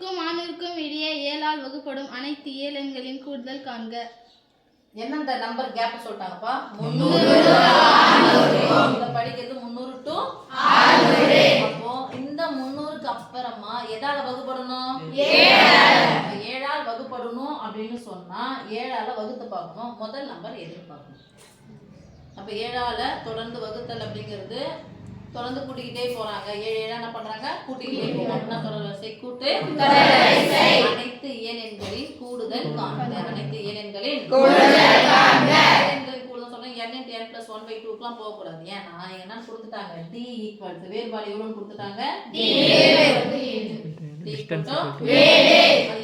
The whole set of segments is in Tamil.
முன்னூறுக்கும் 400க்கும் இடையே 7 ஆல் வகுப்படும் அனைத்து இயல் எண்களின் கூடுதல் காண்க. என்னென்ன நம்பர் கேப் சொல்லிட்டாங்கப்பா? 300 இத படிக்கிறது 300 to 600. அப்போ இந்த 300க்கு அப்புறமா எதால வகுப்படணும்? 7 ஆல் வகுப்படணும் அப்படினு சொன்னா 7 ஆல வகுத்து பார்க்கணும். முதல் நம்பர் எதுன்னு பார்க்கணும். அப்ப 7 ஆல தொடர்ந்து வகுத்தல் அப்படிங்கிறது தொடர்ந்து கூட்டிக்கிட்டே போறாங்க. 7 7 என்ன பண்றாங்க? கூட்டிக்கிட்டே போறாங்க. தொடர்வரிசை கூட்டு தொடர்வரிசை அனைத்து இயல் எண்களின் கூடுதல் காண்க. அனைத்து இயல் எண்களின் கூடுதல் காண்க. எண்களின் கூடுதல் சொன்னா n × n + 1/2 க்குலாம் போக கூடாது. ஏன்னா என்ன கொடுத்துட்டாங்க? d = வேறுபாடு எவ்வளவுன்னு கொடுத்துட்டாங்க? d அது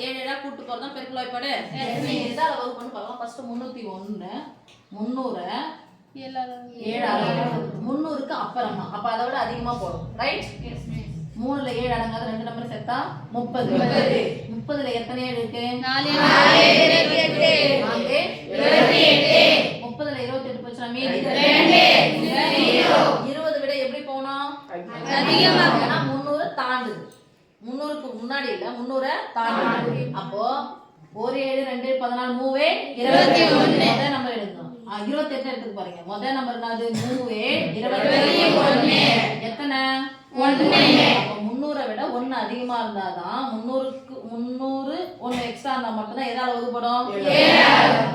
7 7 கூட்டி போறது தான் பெருக்கல் வாய்ப்பாடு. எதால வகுப்புன்னு பார்க்கலாம். ஃபர்ஸ்ட் 301 300 300க்கு அப்புறமா அப்ப அதை விட அதிகமா போடும். ரைட்? 3ல 7 அடங்காத 2 நம்பர் சேர்த்தா 30. 30ல எத்தனை 7 இருக்கு? 4 30ல 28 போச்சுனா மீதி 20 விட எப்படி போணும்? அதிகமா. ஏன்னா 300 தாண்டுது. 300க்கு முன்னாடி இல்ல 300 தாண்டுது. அப்போ 1 7 2 14 3 21 அத நம்பர் எடுக்கணும். 28 எடுத்து பாருங்க. முதல் நம்பர் என்னது? 3 21 எத்தனை? 1. அப்ப 300 விட 1 அதிகமா இருந்தாதான் 300க்கு 300 1 எக்ஸ்ட்ரா இருந்தா மட்டும் தான் எதால வகுப்படும்? 7.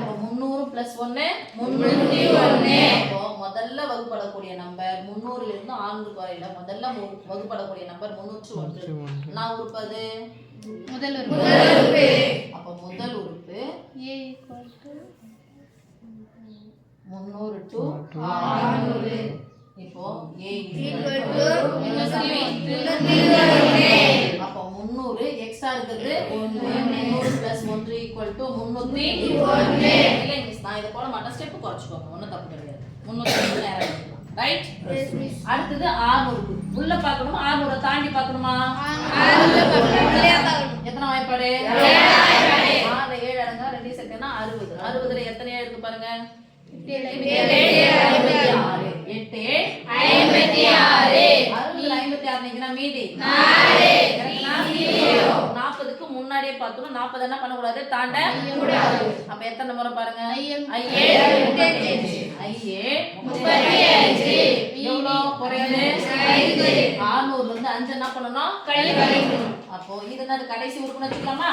அப்ப 300 + 1 301. அப்போ முதல்ல வகுப்படக்கூடிய நம்பர் 300ல இருந்து 600 வரையில முதல்ல வகுப்படக்கூடிய நம்பர் 301. நான் உறுப்பு அது முதல் உறுப்பு. அப்ப முதல் உறுப்பு a = 300 to 600. இப்போ a அப்போ 300 எக்ஸ்ட்ரா இருக்குது 1. 300 + 1 = 301. இல்ல மிஸ் நான் இத போட மாட்டேன். ஸ்டெப் குறச்சுக்கோங்க. ஒண்ணும் தப்பு கிடையாது. 301 நேரா எடுக்கலாம். ரைட்? Yes miss. அடுத்து 600 உள்ள பார்க்கணுமா 600 தாண்டி பார்க்கணுமா? 600 பார்க்கணும். உள்ளே பார்க்கணும். எத்தனை வாய்ப்பாடு? 7 வாய்ப்பாடு. 6 7 அடங்கா 2 செகண்ட்னா 60. 60ல எத்தனை இருக்கு பாருங்க? 8 56 60ல 56 நீங்கனா மீதி 40க்கு முன்னாடியே பார்த்தோம். 40 என்ன பண்ண கூடாது? தாண்ட கூடாது. அப்ப எத்தனை முறை பாருங்க? 35 எவ்வளவு குறையுது? 600ல இருந்து 5 என்ன பண்ணனும்? கழிக்கணும். அப்போ இது என்னது? கடைசி உறுப்புன்னு வச்சுக்கலாமா?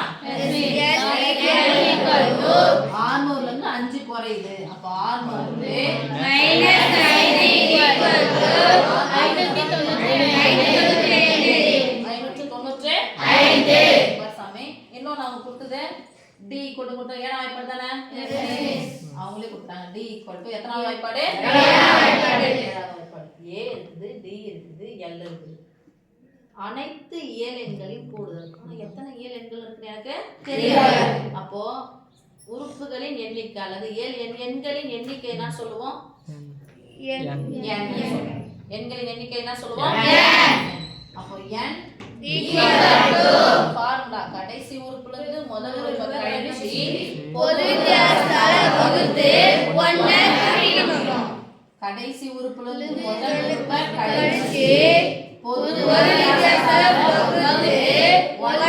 600ல இருந்து 5 குறையுது. அப்ப 600 595 பர்சாமி. இன்னும் நாங்க கொடுத்தது d கொடுத்து ஏனா வாய்ப்பாடு தானே? அவங்களே கொடுத்தாங்க. d = எத்தனாவது வாய்ப்பாடு? 7வது வாய்ப்பாடு. a இருக்குது, d இருக்குது, l இருக்குது. அனைத்து இயல் எண்களின் கூடுதல். எத்தனை இயல் எண்கள் இருக்கு எனக்கு தெரியாது. அப்போ உறுப்புகளின் எண்ணிக்கை அல்லது எண்களின் எண்ணிக்கை என்ன சொல்லுவோம்? எண்களின் எண்ணிக்கை என்ன சொல்லுவோம்? அப்போ n ஃபார்முலா கடைசி உறுப்புல இருந்து முதல் உறுப்பு கழிச்சு பொது வித்தியாசத்தால வகுத்து 1 குறிக்கணும். கடைசி உறுப்புல இருந்து முதல் உறுப்பை கழிச்சு பொது வித்தியாசத்தால வகுத்து 1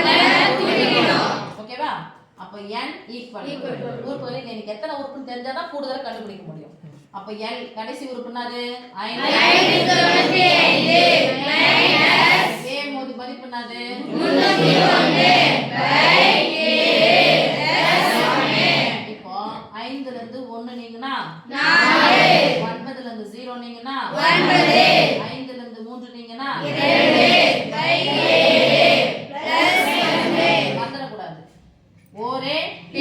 குறிக்கணும். ஓகேவா? அப்ப n = உறுப்புகளின் எண்ணிக்கை. எத்தனை உறுப்புன்னு தெரிஞ்சாதான் கூடுதலா கண்டுபிடிக்க முடியும். அப்ப l கடைசி உறுப்பு என்னது? 595 a மோதி மதிப்பு என்னது? 301/a. இப்போ 5ல இருந்து 1 நீங்கனா 4. 9ல இருந்து 0 நீங்கனா 9. 5ல இருந்து 3 நீங்கனா 2/a மறந்துட கூடாது. ஒரே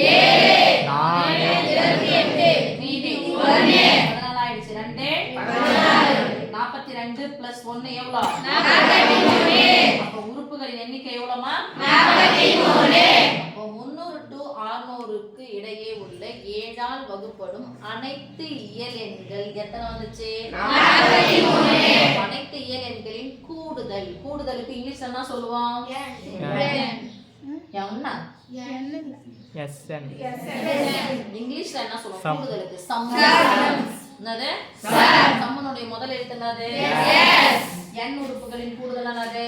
7 4 28 மீதி 1 14 ஆயிடுச்சு. 2 14 42 + 1 எவ்வளவு? 43. அப்ப உறுப்புகளின் எண்ணிக்கை எவ்வளவுமா? 43. அப்போ 300 to 600க்கு இடையே உள்ள 7 ஆல் வகுப்படும் அனைத்து இயல் எண்கள் எத்தனை வந்துச்சு? 43. அனைத்து இயல் எண்களின் கூடுதல். கூடுதலுக்கு இங்கிலீஷ்ல என்ன சொல்லுவோம்? என்ன? இங்கிலீஷ்ல என்ன சொல்லுவோம்? கூடுதலுக்கு சம். என்னது? சம்முனுடைய முதல் எழுத்து என்னது? n உறுப்புகளின் கூடுதல் என்னது?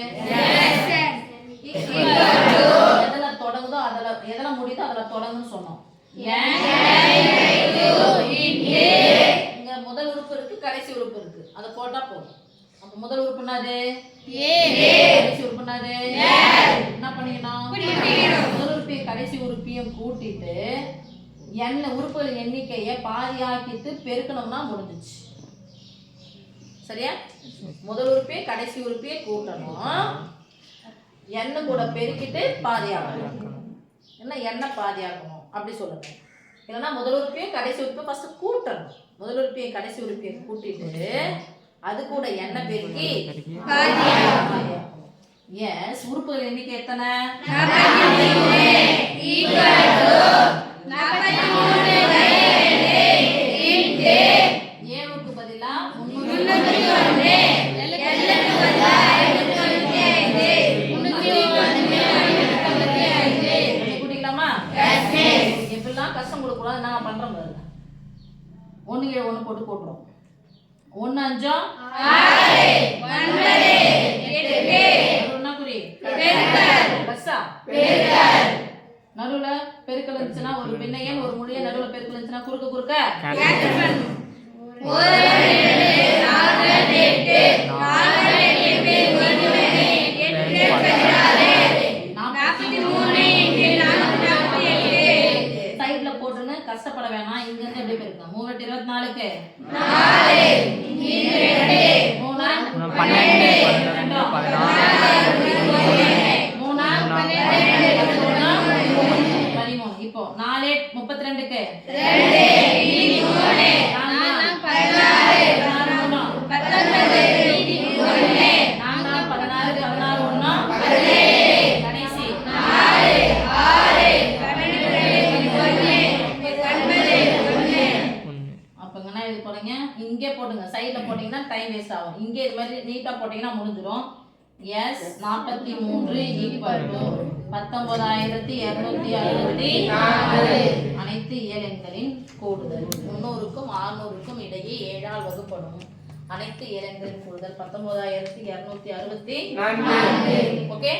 தொடங்குன்னு சொன்னோம். இங்க முதல் உறுப்பு இருக்கு, கடைசி உறுப்பு இருக்கு. அதை போட்டா போதும். அப்ப முதல் உறுப்பு என்னது? கடைசி உறுப்பு என்னது? என்ன பண்ணிக்கணும்? முதல் உறுப்பையும் கடைசி உறுப்பையும் கூட்டிட்டு உறுப்புகளின் எண்ணிக்கையை பாதியாக்கிட்டு பெருக்கணும்னா முடிஞ்சிச்சு. சரியா? முதல் உறுப்பையும் கடைசி உறுப்பையும் கூட்டணும், எண்ணெய் கூட பெருக்கிட்டு பாதியாக்கணும். என்ன எண்ணெய் பாதியாக்கணும் அப்படி சொல்லுங்க. இல்லைன்னா முதல் உறுப்பையும் கடைசி உறுப்பையும் ஃபர்ஸ்ட் கூட்டணும். முதல் உறுப்பையும் கடைசி உறுப்பையும் கூட்டிட்டு அது கூட எண்ணெய் பெருக்கி பாதியாக்கணும். எஸ், உறுப்புகள் எண்ணிக்கை எத்தனை? ஏழுக்கு பதிலா கூட்டிக்கலாமா? எப்படிலாம் கஷ்டம் கொடுக்கூடாது, நாங்க பண்றோம். ஒண்ணு கீழே ஒண்ணு போட்டு கூட்டுறோம். 1 5 நடுவுல பெருக்கல் இருந்துச்சுன்னா ஒரு பின்னையன் ஒரு முடிய நடுவுல பெருக்கல் இருந்துச்சுன்னா குறுக்க குறுக்க சைட்ல போட்டுன்னு கஷ்டப்பட வேணாம். இங்க இருந்து எப்படி பெருக்க? 3 8 24க்கு 13. இப்போ 4 32க்கு 16 இங்கே போடுங்க. சைடுல போட்டீங்கன்னா டைம் வேஸ்ட் ஆகும். இங்கே இது மாதிரி நீட்டா போட்டீங்கன்னா முடிஞ்சிடும். எஸ் 43 = 19,264 அனைத்து இயலெண்களின் கூடுதல். 300க்கும் 600க்கும் இடையே 7 ஆல் வகுப்படும் அனைத்து இயலெண்களின் கூடுதல் 19,264. ஓகே.